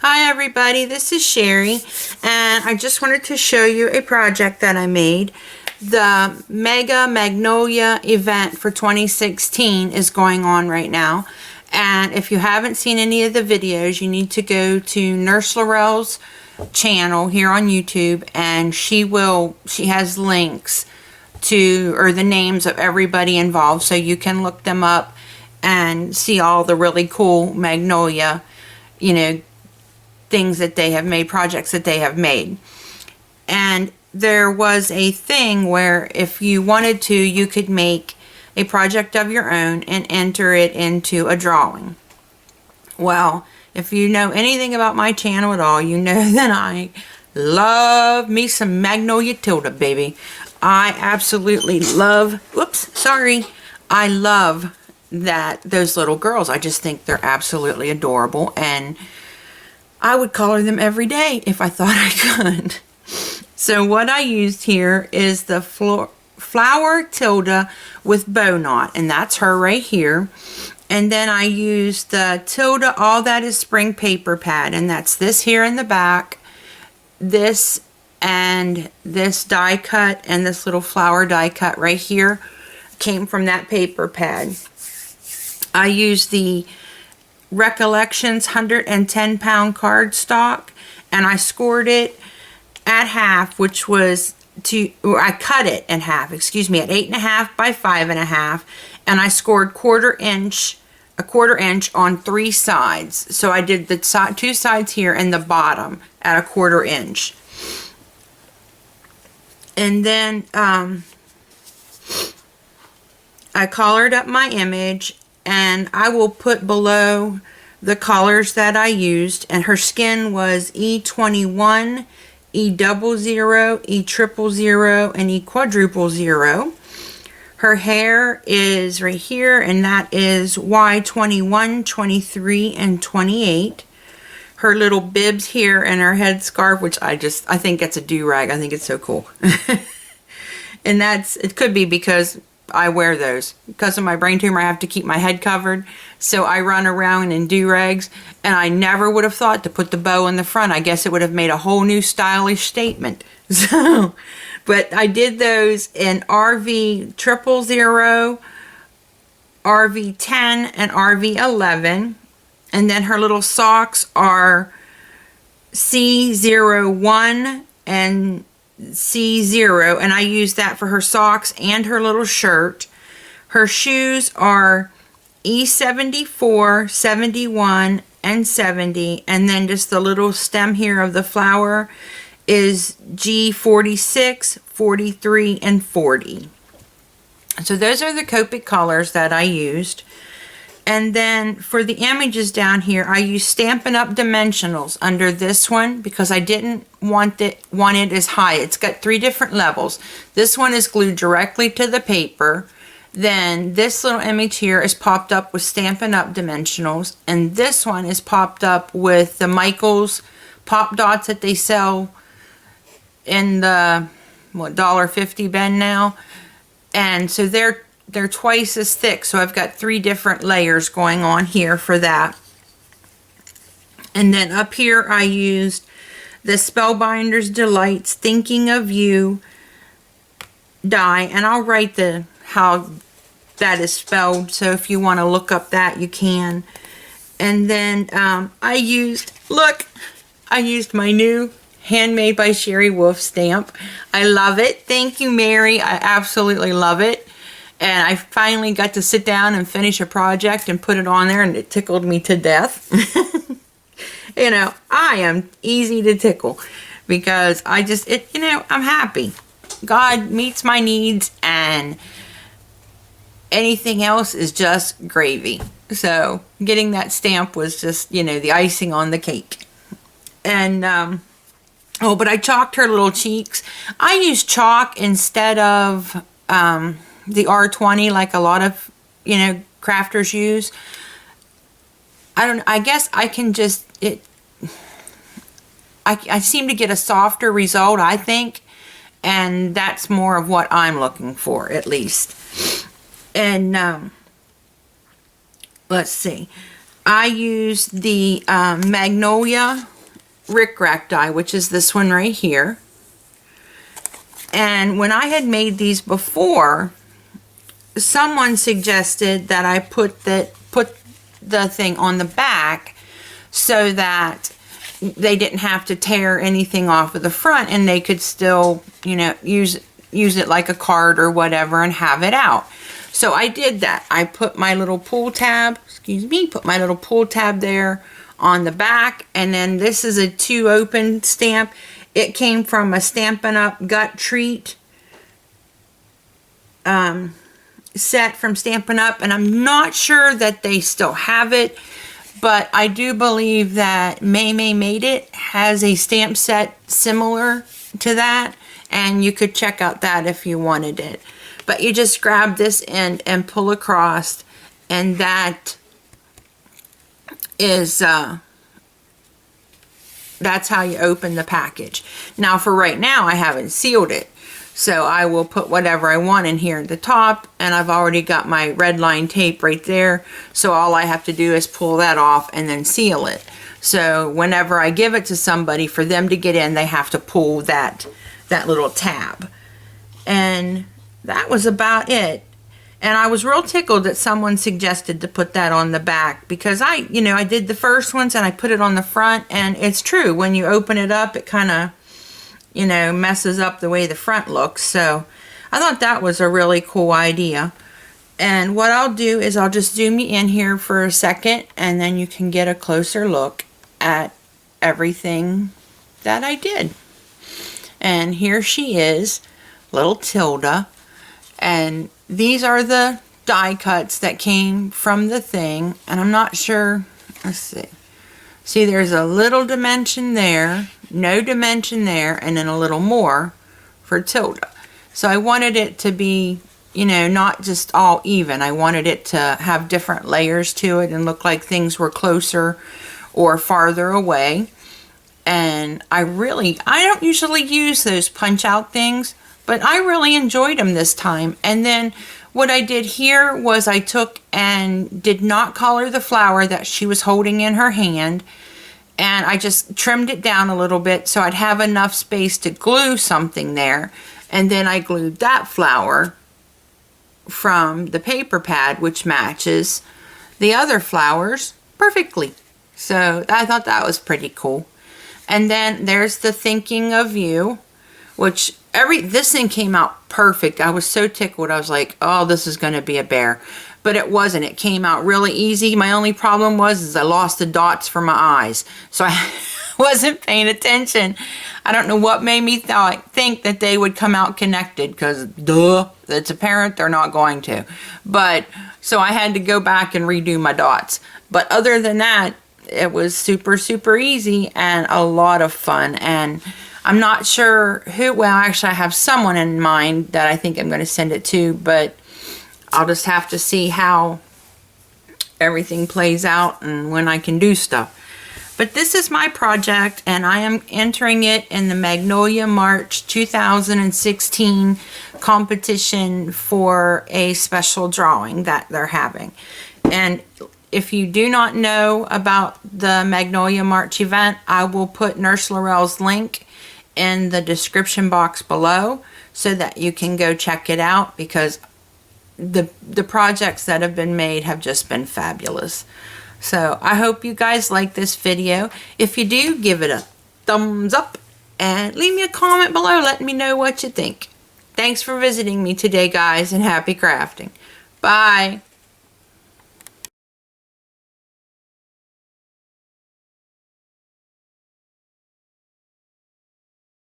Hi everybody, this is Sherry, and I just wanted to show you a project that I made. The Mega Magnolia event for 2016 is going on right now, and if you haven't seen any of the videos, you need to go to Nurse Laurel's channel here on YouTube, and she has links to, or the names of everybody involved, so you can look them up and see all the really cool Magnolia, things that they have made, projects that they have made. And there was a thing where if you wanted to, you could make a project of your own and enter it into a drawing. Well, if you know anything about my channel at all, you know that I love me some Magnolia Tilda, baby. I absolutely love, I love those little girls. I just think they're absolutely adorable, and I would color them every day if I thought I could. So what I used here is the flower Tilda with bow knot, and that's her right here. And then I used the Tilda All That Is Spring paper pad, and that's this here in the back. This and this die cut and this little flower die cut right here came from that paper pad. I used the Recollections 110-pound cardstock, and I scored it at half, which was I cut it in half, at 8.5 by 5.5, and I scored a quarter inch on 3 sides. So I did the two sides here and the bottom at a quarter inch. And then I colored up my image, and I will put below the colors that I used. And her skin was E21, E00, E000, and E000. Her hair is right here, and that is Y21, 23, and 28. Her little bibs here and her head scarf, which I think it's a do-rag. I think it's so cool. And it could be because I wear those. Because of my brain tumor, I have to keep my head covered. So I run around in do-rags, and I never would have thought to put the bow in the front. I guess it would have made a whole new stylish statement. So, but I did those in RV 000, RV 10, and RV 11. And then her little socks are C01 and C0, and I used that for her socks and her little shirt. Her shoes are E74, 71, and 70, and then just the little stem here of the flower is G46, 43, and 40. So those are the Copic colors that I used. And then for the images down here, I used Stampin' Up! Dimensionals under this one because I didn't want it as high. It's got 3 different levels. This one is glued directly to the paper. Then this little image here is popped up with Stampin' Up! Dimensionals. And this one is popped up with the Michaels Pop Dots that they sell in the $1.50 bin now. And so they're twice as thick, so I've got 3 different layers going on here for that. And then up here I used the Spellbinder's Delights Thinking of You die, and I'll write how that is spelled, so if you want to look up that, you can. And then I used my new Handmade by Sherry Wolfe stamp. I love it. Thank you, Mary. I absolutely love it. And I finally got to sit down and finish a project and put it on there, and it tickled me to death. I am easy to tickle because I'm happy. God meets my needs, and anything else is just gravy. So getting that stamp was just, the icing on the cake. And, but I chalked her little cheeks. I used chalk instead of, the R20 like a lot of crafters use. I guess I can just I seem to get a softer result, I think, and that's more of what I'm looking for, at least. And let's see, I used the Magnolia rickrack die, which is this one right here. And when I had made these before, someone suggested that I put the thing on the back so that they didn't have to tear anything off of the front, and they could still, you know, use it like a card or whatever and have it out. So I did that. I put my little pull tab, put my little pull tab there on the back, and then this is a 2 open stamp. It came from a Stampin' Up! Gut Treat set from Stampin' Up! And I'm not sure that they still have it, but I do believe that May Made It has a stamp set similar to that, and you could check out that if you wanted it. But you just grab this end and pull across, and that is that's how you open the package. Now for right now, I haven't sealed it, so I will put whatever I want in here at the top, and I've already got my red line tape right there, so all I have to do is pull that off and then seal it. So whenever I give it to somebody, for them to get in, they have to pull that little tab. And that was about it. And I was real tickled that someone suggested to put that on the back, because I did the first ones and I put it on the front, and it's true, when you open it up, it kind of, messes up the way the front looks. So I thought that was a really cool idea. And what I'll do is I'll just zoom you in here for a second, and then you can get a closer look at everything that I did. And here she is, little Tilda. And these are the die cuts that came from the thing. And I'm not sure, let's see. See, there's a little dimension there, no dimension there, and then a little more for Tilda. So I wanted it to be, not just all even. I wanted it to have different layers to it and look like things were closer or farther away. And I don't usually use those punch out things, but I really enjoyed them this time. And then what I did here was I took and did not color the flower that she was holding in her hand, and I just trimmed it down a little bit so I'd have enough space to glue something there. And then I glued that flower from the paper pad, which matches the other flowers perfectly. So I thought that was pretty cool. And then there's the Thinking of You, which this thing came out perfect. I was so tickled. I was like, oh, this is going to be a bear. But it wasn't. It came out really easy. My only problem was I lost the dots for my eyes. So I wasn't paying attention. I don't know what made me think that they would come out connected, because duh, it's apparent they're not going to. But so I had to go back and redo my dots. But other than that, it was super, super easy and a lot of fun. And I'm not sure who, well, actually I have someone in mind that I think I'm going to send it to, but I'll just have to see how everything plays out and when I can do stuff. But this is my project, and I am entering it in the Magnolia March 2016 competition for a special drawing that they're having. And if you do not know about the Magnolia March event, I will put Nurse Laurel's link in the description box below so that you can go check it out, because the projects that have been made have just been fabulous. So I hope you guys like this video. If you do, give it a thumbs up and leave me a comment below letting me know what you think. Thanks for visiting me today, guys, and happy crafting. Bye.